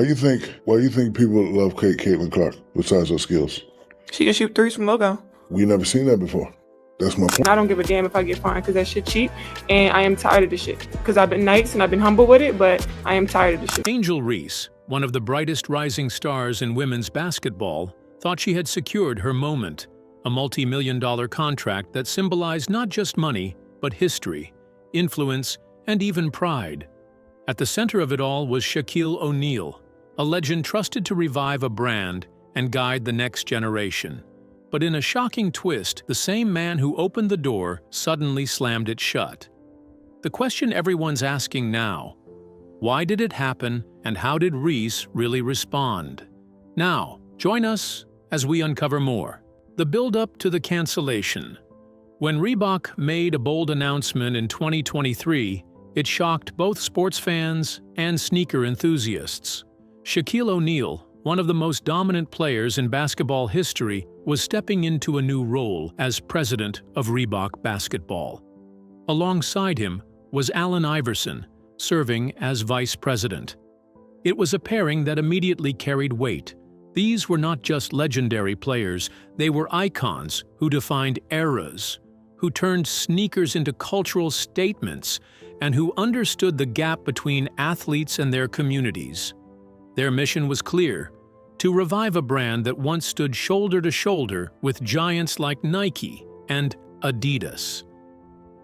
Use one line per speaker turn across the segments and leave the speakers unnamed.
Why do you think people love Caitlin Clark besides her skills?
She can shoot threes from logo.
We never seen that before. That's my point.
I don't give a damn if I get fined because that shit cheap, and I am tired of the shit. Because I've been nice and I've been humble with it, but I am tired of the shit.
Angel Reese, one of the brightest rising stars in women's basketball, thought she had secured her moment, a multi-million-dollar contract that symbolized not just money, but history, influence, and even pride. At the center of it all was Shaquille O'Neal, a legend trusted to revive a brand and guide the next generation. But in a shocking twist, the same man who opened the door suddenly slammed it shut. The question everyone's asking now: why did it happen, and how did Reese really respond? Now, join us as we uncover more. The build-up to the cancellation. When Reebok made a bold announcement in 2023, it shocked both sports fans and sneaker enthusiasts. Shaquille O'Neal, one of the most dominant players in basketball history, was stepping into a new role as president of Reebok Basketball. Alongside him was Allen Iverson, serving as vice president. It was a pairing that immediately carried weight. These were not just legendary players, they were icons who defined eras, who turned sneakers into cultural statements, and who understood the gap between athletes and their communities. Their mission was clear: to revive a brand that once stood shoulder to shoulder with giants like Nike and Adidas.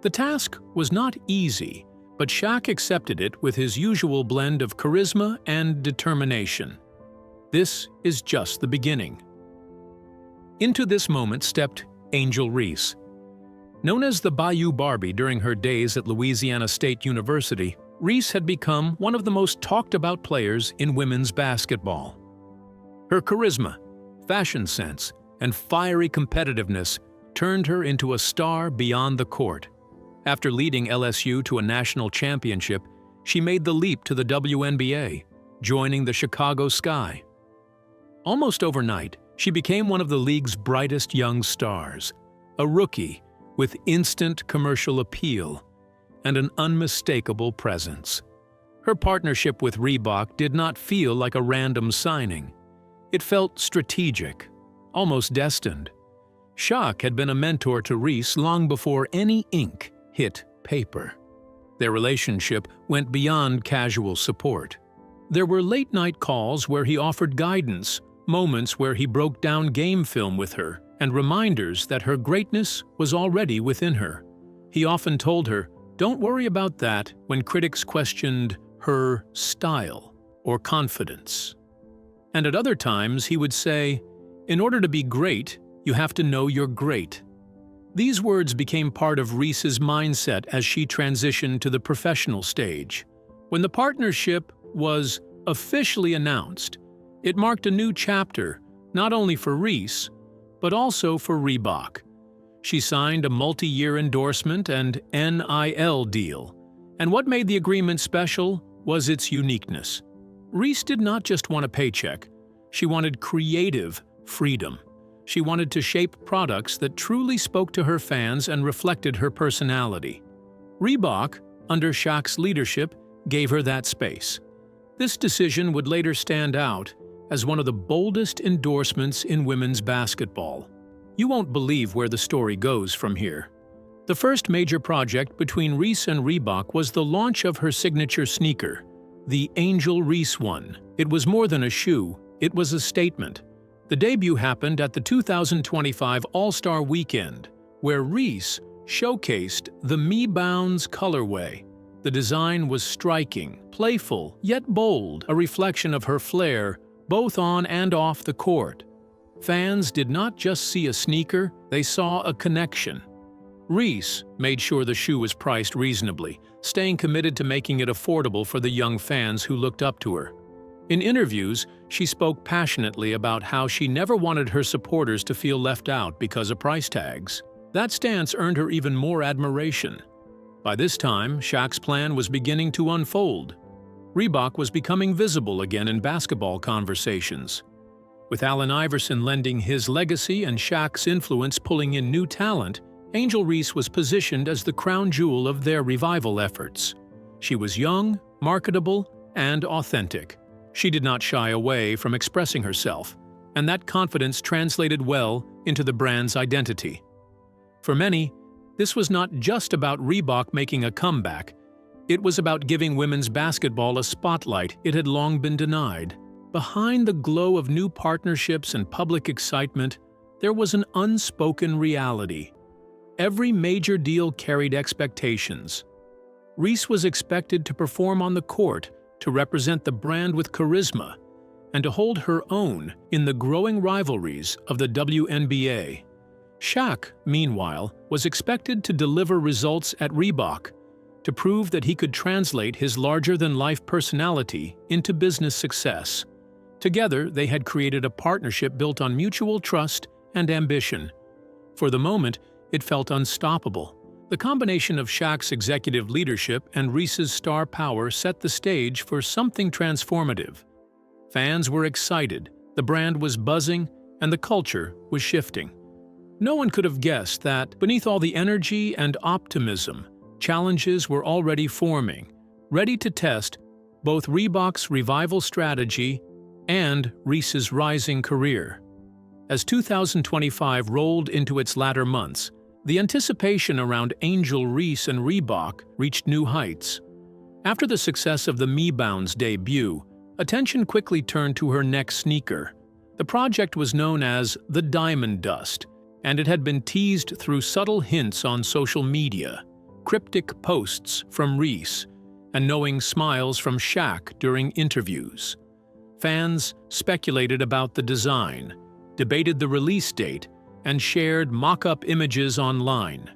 The task was not easy, but Shaq accepted it with his usual blend of charisma and determination. This is just the beginning. Into this moment stepped Angel Reese. Known as the Bayou Barbie during her days at Louisiana State University, Reese had become one of the most talked-about players in women's basketball. Her charisma, fashion sense, and fiery competitiveness turned her into a star beyond the court. After leading LSU to a national championship, she made the leap to the WNBA, joining the Chicago Sky. Almost overnight, she became one of the league's brightest young stars, a rookie with instant commercial appeal and an unmistakable presence. Her partnership with Reebok did not feel like a random signing. It felt strategic, almost destined. Shaq had been a mentor to Reese long before any ink hit paper. Their relationship went beyond casual support. There were late-night calls where he offered guidance, moments where he broke down game film with her, and reminders that her greatness was already within her. He often told her, "Don't worry about that," when critics questioned her style or confidence. And at other times he would say, "In order to be great, you have to know you're great." These words became part of Reese's mindset as she transitioned to the professional stage. When the partnership was officially announced, it marked a new chapter, not only for Reese, but also for Reebok. She signed a multi-year endorsement and NIL deal, and what made the agreement special was its uniqueness. Reese did not just want a paycheck, she wanted creative freedom. She wanted to shape products that truly spoke to her fans and reflected her personality. Reebok, under Shaq's leadership, gave her that space. This decision would later stand out as one of the boldest endorsements in women's basketball. You won't believe where the story goes from here. The first major project between Reese and Reebok was the launch of her signature sneaker, the Angel Reese One. It was more than a shoe, it was a statement. The debut happened at the 2025 All-Star Weekend, where Reese showcased the Me Bounds colorway. The design was striking, playful, yet bold, a reflection of her flair both on and off the court. Fans did not just see a sneaker, they saw a connection. Reese made sure the shoe was priced reasonably, staying committed to making it affordable for the young fans who looked up to her. In interviews, she spoke passionately about how she never wanted her supporters to feel left out because of price tags. That stance earned her even more admiration. By this time, Shaq's plan was beginning to unfold. Reebok was becoming visible again in basketball conversations. With Allen Iverson lending his legacy and Shaq's influence pulling in new talent, Angel Reese was positioned as the crown jewel of their revival efforts. She was young, marketable, and authentic. She did not shy away from expressing herself, and that confidence translated well into the brand's identity. For many, this was not just about Reebok making a comeback. It was about giving women's basketball a spotlight it had long been denied. Behind the glow of new partnerships and public excitement, there was an unspoken reality. Every major deal carried expectations. Reese was expected to perform on the court, to represent the brand with charisma, and to hold her own in the growing rivalries of the WNBA. Shaq, meanwhile, was expected to deliver results at Reebok, to prove that he could translate his larger-than-life personality into business success. Together, they had created a partnership built on mutual trust and ambition. For the moment, it felt unstoppable. The combination of Shaq's executive leadership and Reese's star power set the stage for something transformative. Fans were excited, the brand was buzzing, and the culture was shifting. No one could have guessed that, beneath all the energy and optimism, challenges were already forming, ready to test both Reebok's revival strategy and Reese's rising career. As 2025 rolled into its latter months, the anticipation around Angel Reese and Reebok reached new heights. After the success of the Me-Bounds debut, attention quickly turned to her next sneaker. The project was known as the Diamond Dust, and it had been teased through subtle hints on social media, cryptic posts from Reese, and knowing smiles from Shaq during interviews. Fans speculated about the design, debated the release date, and shared mock-up images online.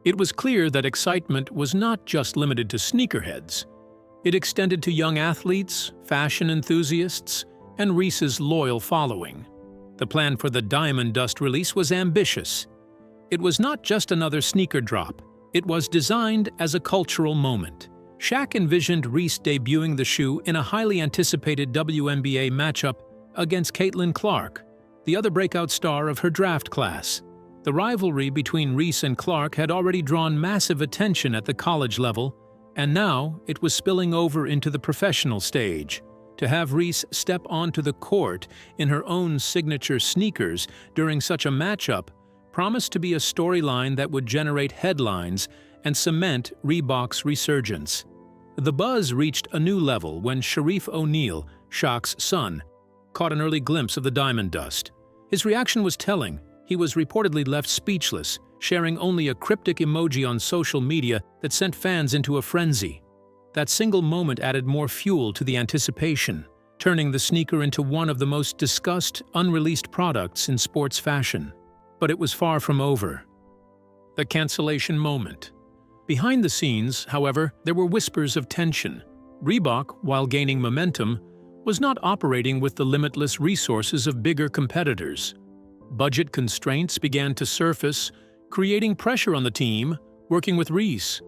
It was clear that excitement was not just limited to sneakerheads. It extended to young athletes, fashion enthusiasts, and Reese's loyal following. The plan for the Diamond Dust release was ambitious. It was not just another sneaker drop. It was designed as a cultural moment. Shaq envisioned Reese debuting the shoe in a highly anticipated WNBA matchup against Caitlin Clark, the other breakout star of her draft class. The rivalry between Reese and Clark had already drawn massive attention at the college level, and now it was spilling over into the professional stage. To have Reese step onto the court in her own signature sneakers during such a matchup promised to be a storyline that would generate headlines and cement Reebok's resurgence. The buzz reached a new level when Shaquille O'Neal, Shaq's son, caught an early glimpse of the Diamond Dust. His reaction was telling. He was reportedly left speechless, sharing only a cryptic emoji on social media that sent fans into a frenzy. That single moment added more fuel to the anticipation, turning the sneaker into one of the most discussed, unreleased products in sports fashion. But it was far from over. The cancellation moment. Behind the scenes, however, there were whispers of tension. Reebok, while gaining momentum, was not operating with the limitless resources of bigger competitors. Budget constraints began to surface, creating pressure on the team, working with Reese.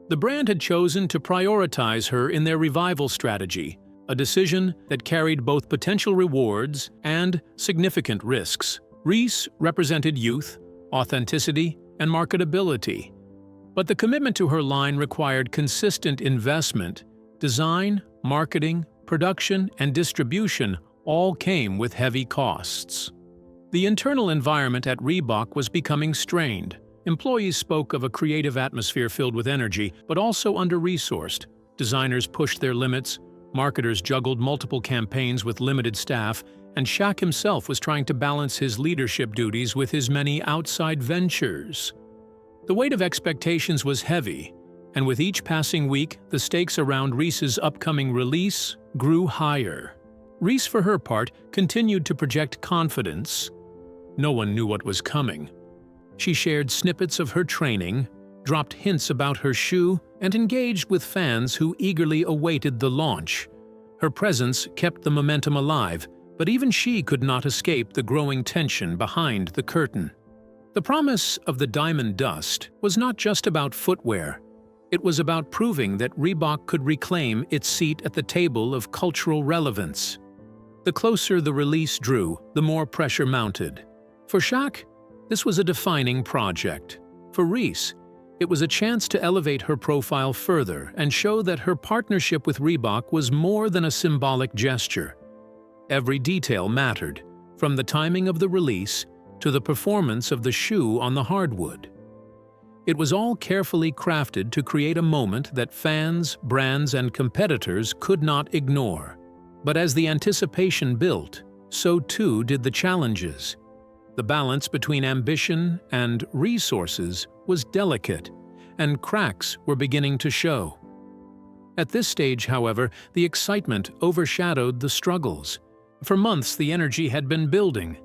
The brand had chosen to prioritize her in their revival strategy, a decision that carried both potential rewards and significant risks. Reese represented youth, authenticity, and marketability. But the commitment to her line required consistent investment. Design, marketing, production, and distribution all came with heavy costs. The internal environment at Reebok was becoming strained. Employees spoke of a creative atmosphere filled with energy, but also under-resourced. Designers pushed their limits, marketers juggled multiple campaigns with limited staff, and Shaq himself was trying to balance his leadership duties with his many outside ventures. The weight of expectations was heavy, and with each passing week, the stakes around Reese's upcoming release grew higher. Reese, for her part, continued to project confidence. No one knew what was coming. She shared snippets of her training, dropped hints about her shoe, and engaged with fans who eagerly awaited the launch. Her presence kept the momentum alive, but even she could not escape the growing tension behind the curtain. The promise of the Diamond Dust was not just about footwear. It was about proving that Reebok could reclaim its seat at the table of cultural relevance. The closer the release drew, the more pressure mounted. For Shaq, this was a defining project. For Reese, It was a chance to elevate her profile further and show that her partnership with Reebok was more than a symbolic gesture. Every detail mattered, from the timing of the release to the performance of the shoe on the hardwood. It was all carefully crafted to create a moment that fans, brands, and competitors could not ignore. But as the anticipation built, so too did the challenges. The balance between ambition and resources was delicate, and cracks were beginning to show. At this stage, however, the excitement overshadowed the struggles. For months, the energy had been building.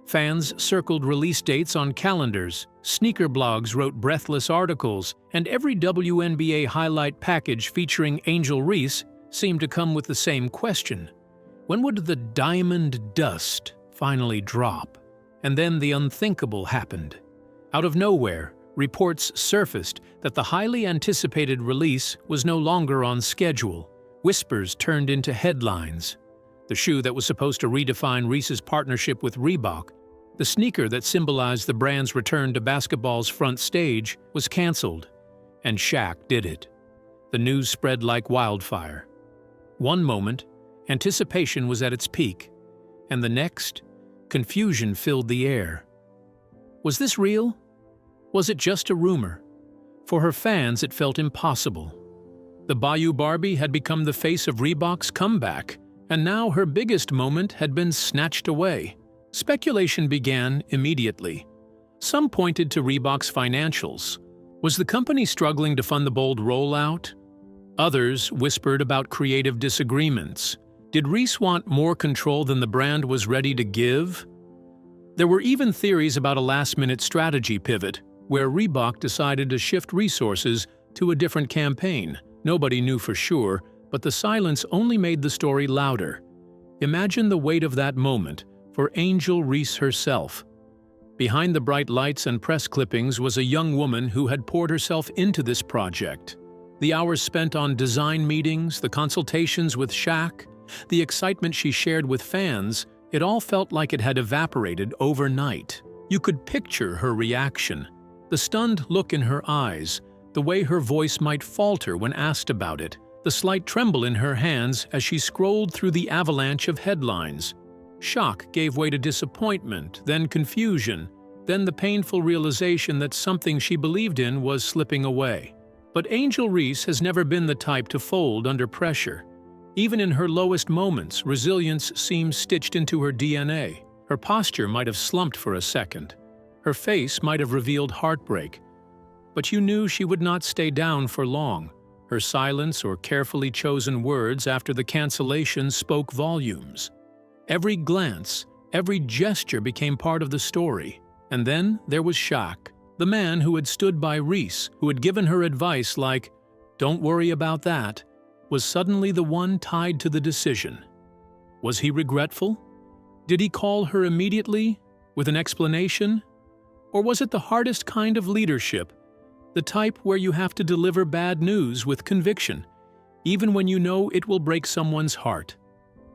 Fans circled release dates on calendars, sneaker blogs wrote breathless articles, and every WNBA highlight package featuring Angel Reese seemed to come with the same question: when would the diamond dust finally drop? And then the unthinkable happened. Out of nowhere, reports surfaced that the highly anticipated release was no longer on schedule. Whispers turned into headlines. The shoe that was supposed to redefine Reese's partnership with Reebok, the sneaker that symbolized the brand's return to basketball's front stage, was canceled. And Shaq did it. The news spread like wildfire. One moment, anticipation was at its peak, and the next, confusion filled the air. Was this real? Was it just a rumor? For her fans, it felt impossible. The Bayou Barbie had become the face of Reebok's comeback, and now her biggest moment had been snatched away. Speculation began immediately. Some pointed to Reebok's financials. Was the company struggling to fund the bold rollout? Others whispered about creative disagreements. Did Reese want more control than the brand was ready to give? There were even theories about a last-minute strategy pivot, where Reebok decided to shift resources to a different campaign. Nobody knew for sure, but the silence only made the story louder. Imagine the weight of that moment for Angel Reese herself. Behind the bright lights and press clippings was a young woman who had poured herself into this project. The hours spent on design meetings, the consultations with Shaq, the excitement she shared with fans, it all felt like it had evaporated overnight. You could picture her reaction, the stunned look in her eyes, the way her voice might falter when asked about it, the slight tremble in her hands as she scrolled through the avalanche of headlines. Shock gave way to disappointment, then confusion, then the painful realization that something she believed in was slipping away. But Angel Reese has never been the type to fold under pressure. Even in her lowest moments, resilience seems stitched into her DNA. Her posture might have slumped for a second. Her face might have revealed heartbreak. But you knew she would not stay down for long. Her silence or carefully chosen words after the cancellation spoke volumes. Every glance, every gesture became part of the story. And then there was Shaq, the man who had stood by Reese, who had given her advice like, "Don't worry about that," was suddenly the one tied to the decision. Was he regretful? Did he call her immediately, with an explanation? Or was it the hardest kind of leadership, the type where you have to deliver bad news with conviction, even when you know it will break someone's heart?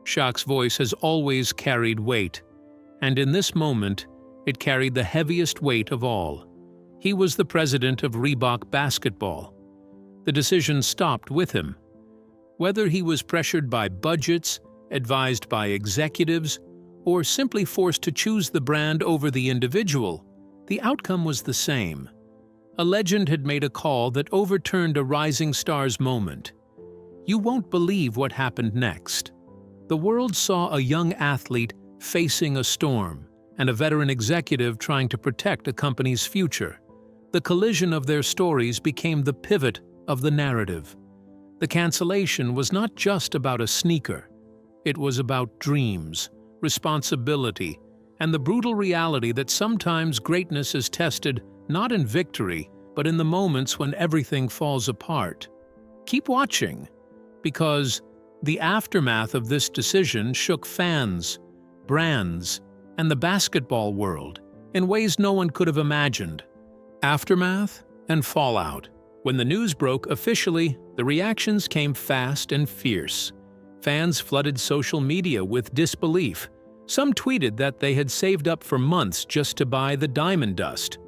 Shaq's voice has always carried weight, and in this moment, it carried the heaviest weight of all. He was the president of Reebok basketball. The decision stopped with him. Whether he was pressured by budgets, advised by executives, or simply forced to choose the brand over the individual, the outcome was the same. A legend had made a call that overturned a rising star's moment. You won't believe what happened next. The world saw a young athlete facing a storm and a veteran executive trying to protect a company's future. The collision of their stories became the pivot of the narrative. The cancellation was not just about a sneaker. It was about dreams, responsibility, and the brutal reality that sometimes greatness is tested not in victory, but in the moments when everything falls apart. Keep watching, because the aftermath of this decision shook fans, brands, and the basketball world in ways no one could have imagined. Aftermath and fallout. When the news broke officially, the reactions came fast and fierce. Fans flooded social media with disbelief. Some tweeted that they had saved up for months just to buy the diamond dust.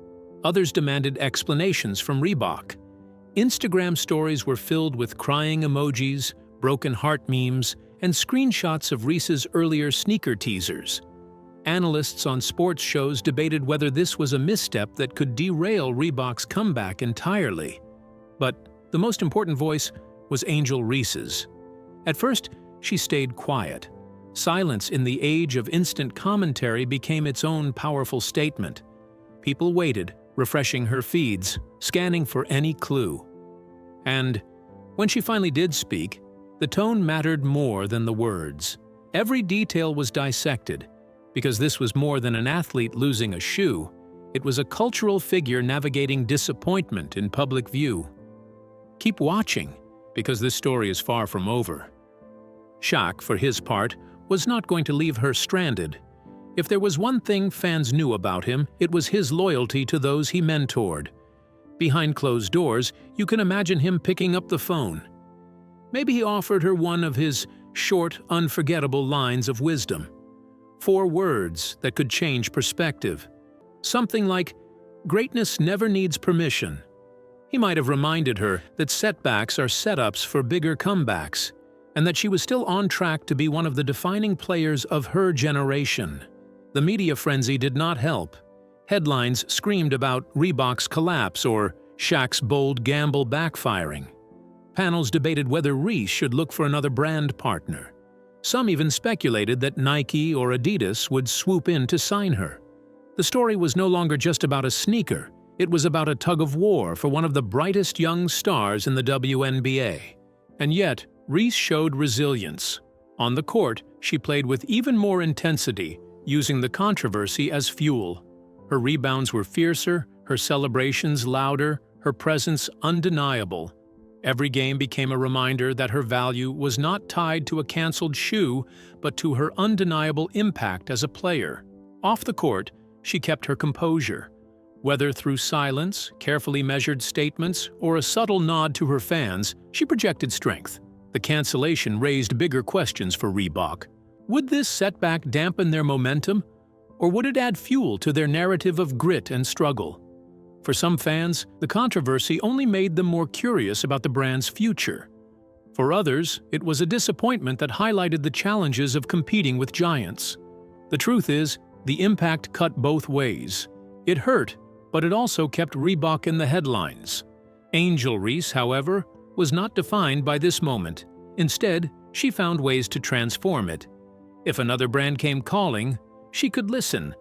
Others demanded explanations from Reebok. Instagram stories were filled with crying emojis, broken heart memes, and screenshots of Reese's earlier sneaker teasers. Analysts on sports shows debated whether this was a misstep that could derail Reebok's comeback entirely. But the most important voice was Angel Reese's. At first, she stayed quiet. Silence in the age of instant commentary became its own powerful statement. People waited, refreshing her feeds, scanning for any clue. And when she finally did speak, the tone mattered more than the words. Every detail was dissected, because this was more than an athlete losing a shoe. It was a cultural figure navigating disappointment in public view. Keep watching, because this story is far from over. Shaq, for his part, was not going to leave her stranded. If there was one thing fans knew about him, it was his loyalty to those he mentored. Behind closed doors, you can imagine him picking up the phone. Maybe he offered her one of his short, unforgettable lines of wisdom. 4 words that could change perspective. Something like, "Greatness never needs permission." He might have reminded her that setbacks are setups for bigger comebacks, and that she was still on track to be one of the defining players of her generation. The media frenzy did not help. Headlines screamed about Reebok's collapse or Shaq's bold gamble backfiring. Panels debated whether Reese should look for another brand partner. Some even speculated that Nike or Adidas would swoop in to sign her. The story was no longer just about a sneaker. It was about a tug-of-war for one of the brightest young stars in the WNBA. And yet, Reese showed resilience. On the court, she played with even more intensity, using the controversy as fuel. Her rebounds were fiercer, her celebrations louder, her presence undeniable. Every game became a reminder that her value was not tied to a canceled shoe, but to her undeniable impact as a player. Off the court, she kept her composure. Whether through silence, carefully measured statements, or a subtle nod to her fans, she projected strength. The cancellation raised bigger questions for Reebok. Would this setback dampen their momentum, or would it add fuel to their narrative of grit and struggle? For some fans, the controversy only made them more curious about the brand's future. For others, it was a disappointment that highlighted the challenges of competing with giants. The truth is, the impact cut both ways. It hurt, but it also kept Reebok in the headlines. Angel Reese, however, was not defined by this moment. Instead, she found ways to transform it. If another brand came calling, she could listen.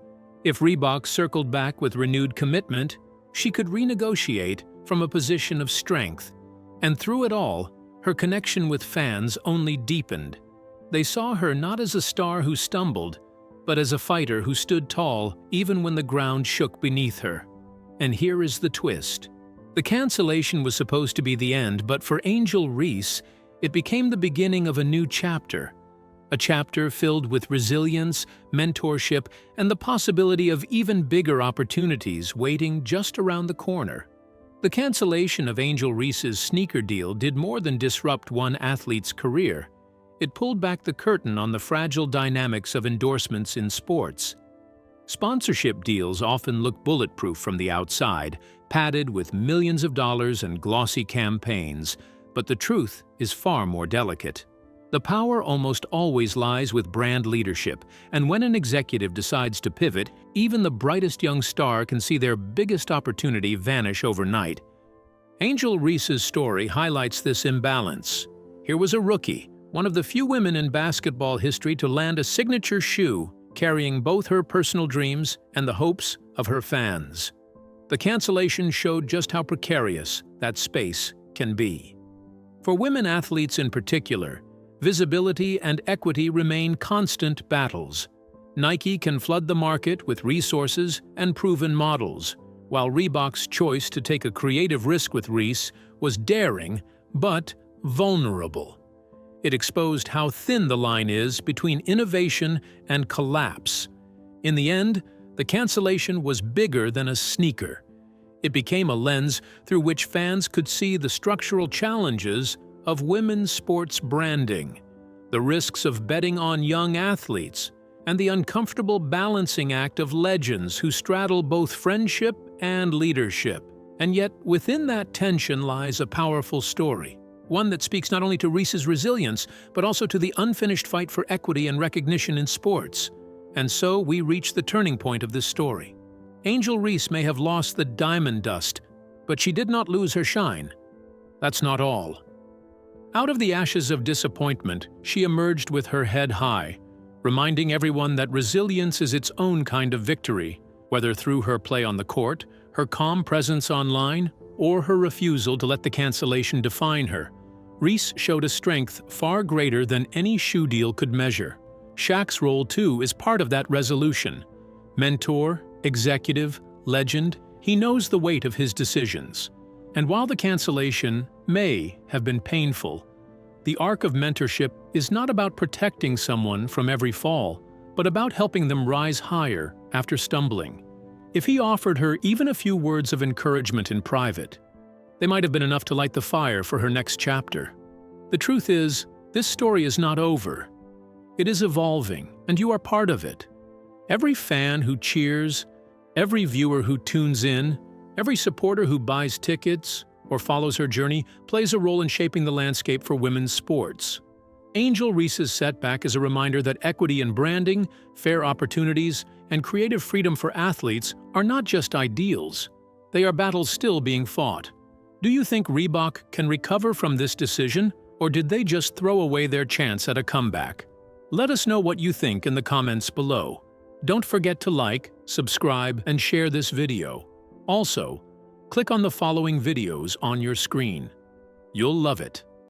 If Reebok circled back with renewed commitment, she could renegotiate from a position of strength. And through it all, her connection with fans only deepened. They saw her not as a star who stumbled, but as a fighter who stood tall even when the ground shook beneath her. And here is the twist. The cancellation was supposed to be the end, but for Angel Reese, it became the beginning of a new chapter. A chapter filled with resilience, mentorship, and the possibility of even bigger opportunities waiting just around the corner. The cancellation of Angel Reese's sneaker deal did more than disrupt one athlete's career. It pulled back the curtain on the fragile dynamics of endorsements in sports. Sponsorship deals often look bulletproof from the outside, padded with millions of dollars and glossy campaigns, but the truth is far more delicate. The power almost always lies with brand leadership, and when an executive decides to pivot, even the brightest young star can see their biggest opportunity vanish overnight. Angel Reese's story highlights this imbalance. Here was a rookie, one of the few women in basketball history to land a signature shoe, carrying both her personal dreams and the hopes of her fans. The cancellation showed just how precarious that space can be. For women athletes in particular, visibility and equity remain constant battles. Nike can flood the market with resources and proven models, while Reebok's choice to take a creative risk with Reese was daring but vulnerable. It exposed how thin the line is between innovation and collapse. In the end, the cancellation was bigger than a sneaker. It became a lens through which fans could see the structural challenges of women's sports branding, the risks of betting on young athletes, and the uncomfortable balancing act of legends who straddle both friendship and leadership. And yet, within that tension lies a powerful story. One that speaks not only to Reese's resilience, but also to the unfinished fight for equity and recognition in sports. And so we reach the turning point of this story. Angel Reese may have lost the diamond dust, but she did not lose her shine. That's not all. Out of the ashes of disappointment, she emerged with her head high, reminding everyone that resilience is its own kind of victory, whether through her play on the court, her calm presence online, or her refusal to let the cancellation define her. Reese showed a strength far greater than any shoe deal could measure. Shaq's role, too, is part of that resolution. Mentor, executive, legend, he knows the weight of his decisions. And while the cancellation may have been painful, the arc of mentorship is not about protecting someone from every fall, but about helping them rise higher after stumbling. If he offered her even a few words of encouragement in private, they might have been enough to light the fire for her next chapter. The truth is, this story is not over. It is evolving, and you are part of it. Every fan who cheers, every viewer who tunes in, every supporter who buys tickets or follows her journey plays a role in shaping the landscape for women's sports. Angel Reese's setback is a reminder that equity in branding, fair opportunities, and creative freedom for athletes are not just ideals. They are battles still being fought. Do you think Reebok can recover from this decision, or did they just throw away their chance at a comeback? Let us know what you think in the comments below. Don't forget to like, subscribe, and share this video. Also, click on the following videos on your screen. You'll love it.